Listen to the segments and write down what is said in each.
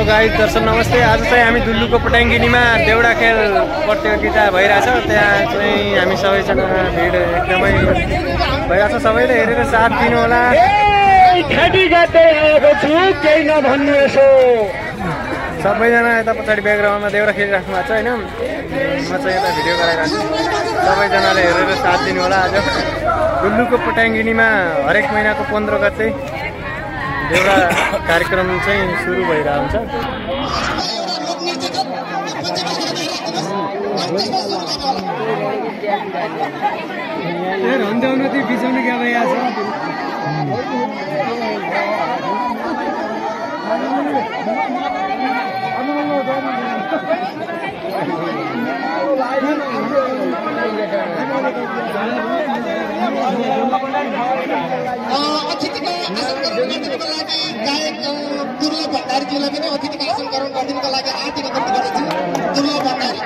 Hello guys, दर्शक नमस्ते। आज चाहिँ हामी दुल्लुको पटाङ्गिनीमा देउडा खेल प्रतियोगिता भइरहेछ। त्यहाँ चाहिँ हामी सबैजना भिड एकदमै भइरहेछ। सबैले हेरेर साथ दिनु होला। खाटी गाड्दै आएको छु, केही नभन्नु यसो। सबैजना यता पछाडि ब्याकग्राउन्डमा देउडा खेलिराख्नु भएको छ होइन। म चाहिँ यता भिडियो गराइरहेको छु। सबैजनाले हेरेर साथ दिनु होला। आज दुल्लुको पटाङ्गिनीमा हरेक महिनाको 15 गते देउडा कार्यक्रम चाहिँ सुरु भइरहेको हुन्छ। गायक दुर्लभ भण्डारीज्यूलाई पनि अतिथिको आसन ग्रहण गरिदिनुको लागि आर्थिक अनुरोध गर्दछु। दुर्लभ भण्डारी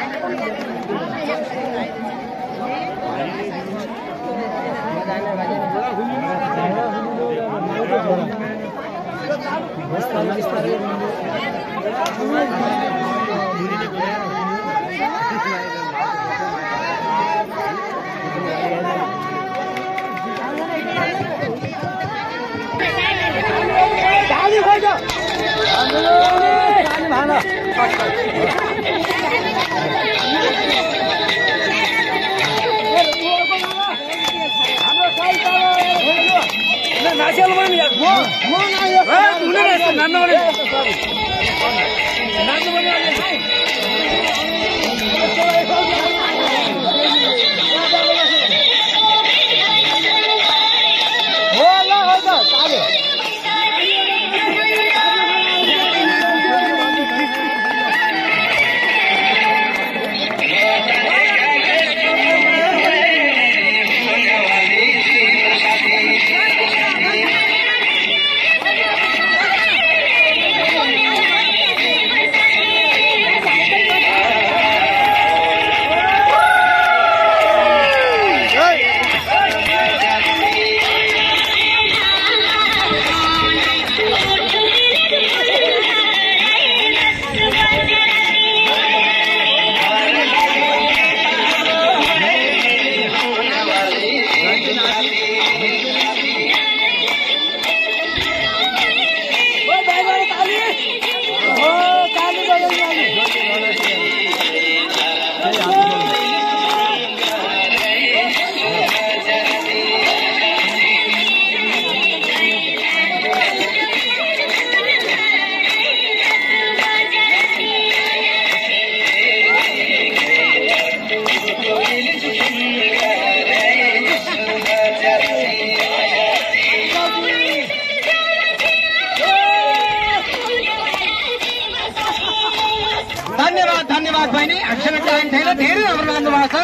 धन्यवाद बहिनी। हामीसँग टाइम छैन, धेरै राम्रो लाग्नु भएको छ।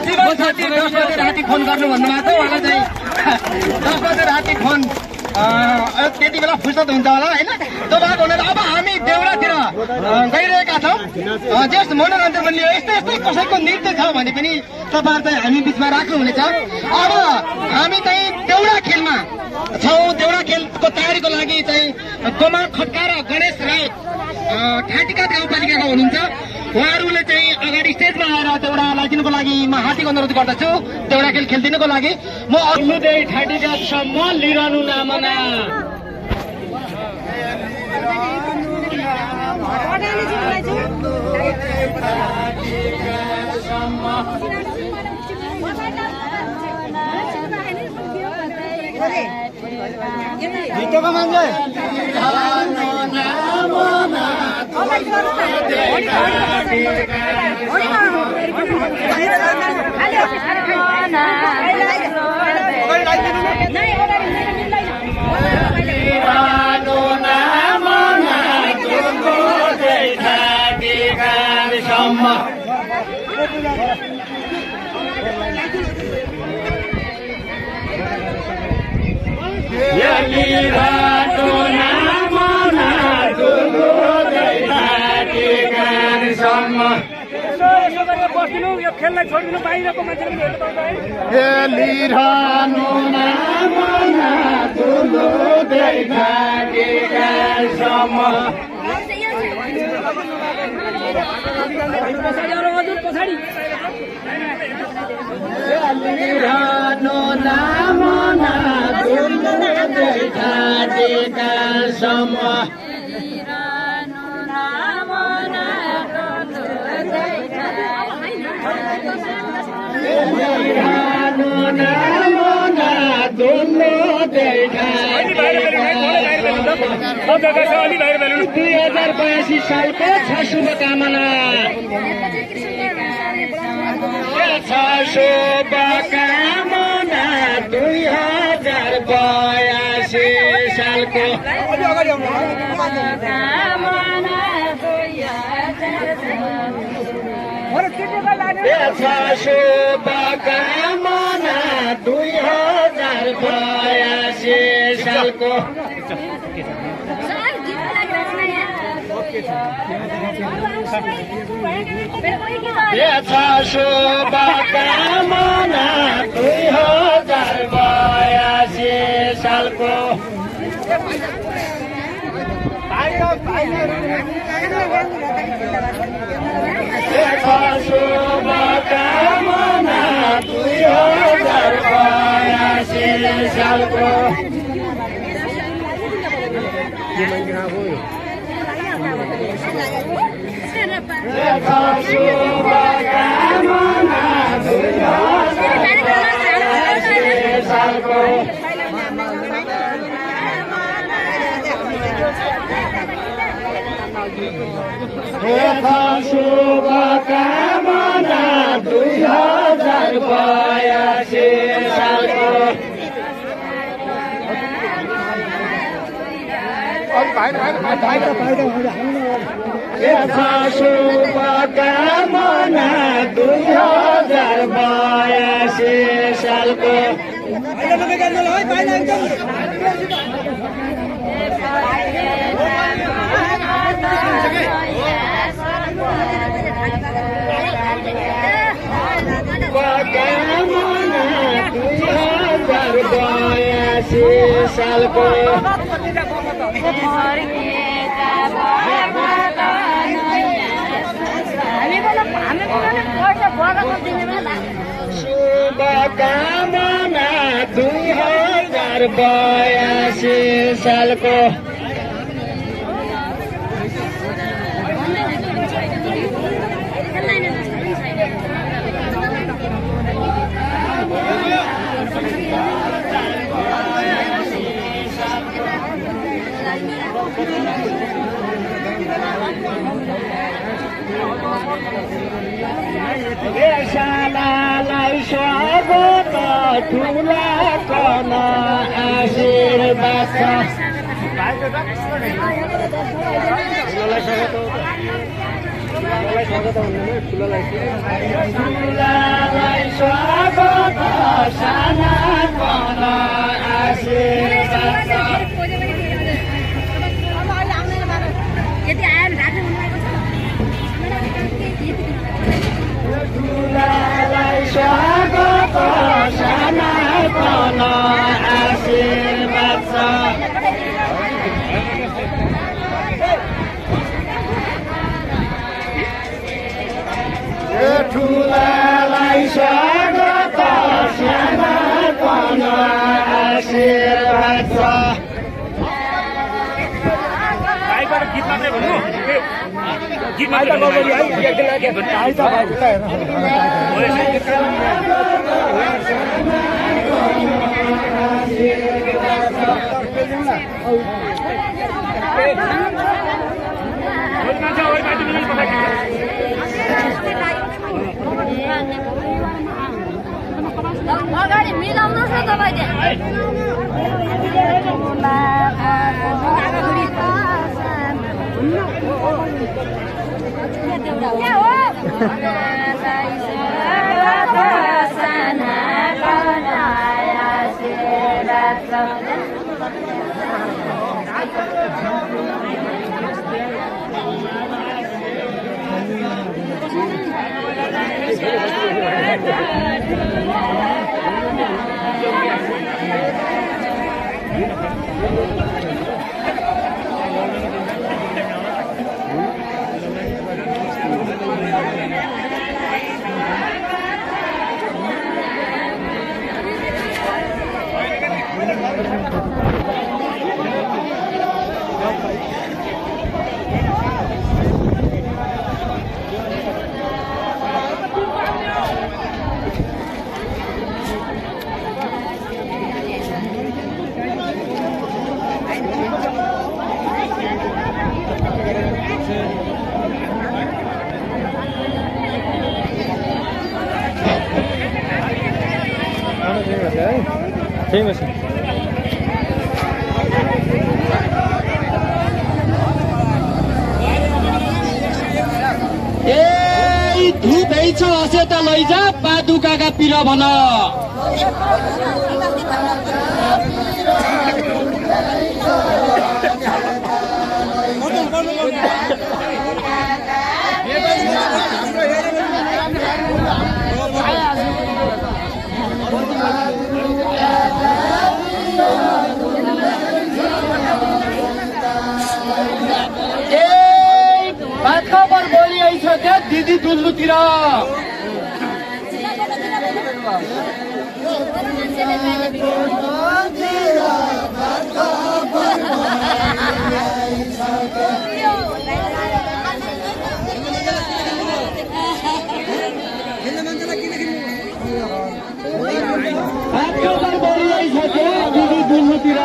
जीवन साथी 10 बजे राति फोन गर्नु भन्नुभएको छ। उहाँलाई चाहिँ 10 बजे राति फोन त्यति बेला फुर्सद हुन्छ होला होइन। त्यो भएको हुनाले अब हामी देउडातिर गइरहेका छौँ। जस मनोरञ्जन पनि यस्तै यस्तै कसैको नृत्य छ भने पनि तपाईँहरू चाहिँ हामी बिचमा राख्नुहुनेछ। अब हामी चाहिँ देउडा खेलमा छौँ। देउडा खेलको तयारीको लागि चाहिँ गोमा खड्का र गणेश राउत ठाटिका गाउँपालिकाका हुनुहुन्छ। उहाँहरूले चाहिँ अगाडि स्टेजमा आएर देउडालाई दिनुको लागि म हार्दिक अनुरोध गर्दछु। देउडा खेल खेलिदिनुको लागि म अग्लुदै ठाटिकासम्म लिइरहनु नामना। गीतको मान्छे बस्दिनु यो खेललाई छोडिदिनु बाहिरको मान्छेले पनि हेर्न पाउँछ है। लिरहनु नामना तुलो देखा के गासम चलिरहनु नाम नदुल्नु देखादेका समूह दुई 2082 सालको छ शुभकामना शुभकामना 2082 सालको शुभकामना 2082 सालको शुभकामना 2082 सालको शुभकामना 2082 सालको शुभकामना 2082 सालको शुभकामना 2082 सालको सालको शुभकामना 2082 सालको देशलाई स्वागत ठुला कन आशीर्वाद ठुलालाई स्वागत साना कन आशीर्वाद ठुलालाई स्वागत साना कन आशीर्वाद ठुलालाई स्वागत साना कन आशीर्वाद अगाडि मिलाउनुहोस् न तपाईँले फेमस ए धुपै छ असे त लैजा पादुकाका पिर भन खबर बोली आइसक्यो दिदी दुल्लुतिर खबर बोली आइसक्यो दिदी दुल्लुतिर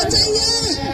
चाहिए